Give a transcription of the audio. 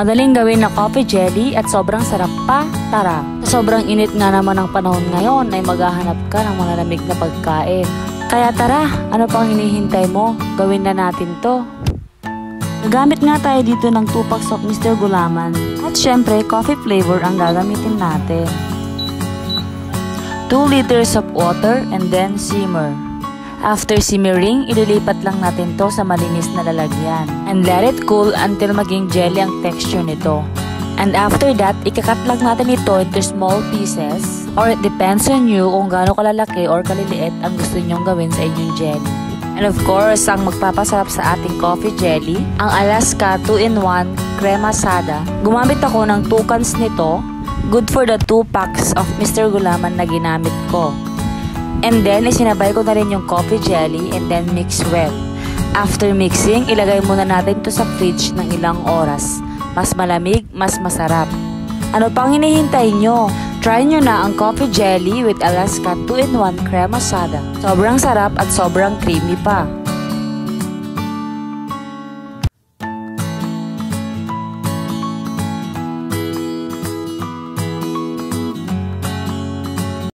Madaling gawin na coffee jelly at sobrang sarap pa. Tara! Sa sobrang init nga naman ng panahon ngayon ay maghahanap ka ng malalamig na pagkain. Kaya tara, ano pang hinihintay mo? Gawin na natin to. Gagamit nga tayo dito ng 2 packs of Mr. Gulaman. At syempre, coffee flavor ang gagamitin natin. 2 liters of water and then simmer. After simmering, ililipat lang natin to sa malinis na lalagyan. And let it cool until maging jelly ang texture nito. And after that, ikakat lang natin ito into small pieces. Or it depends on you kung gaano kalalaki or kaliliit ang gusto nyong gawin sa inyong jelly. And of course, ang magpapasarap sa ating coffee jelly, ang Alaska 2-in-1 Crema Sada. Gumamit ako ng 2 cans nito. Good for the 2 packs of Mr. Gulaman na ginamit ko. And then, isinabay ko na rin yung coffee jelly and then mix well. After mixing, ilagay muna natin to sa fridge ng ilang oras. Mas malamig, mas masarap. Ano pang hinihintay nyo? Try nyo na ang coffee jelly with Alaska 2-in-1 Crema Sada. Sobrang sarap at sobrang creamy pa.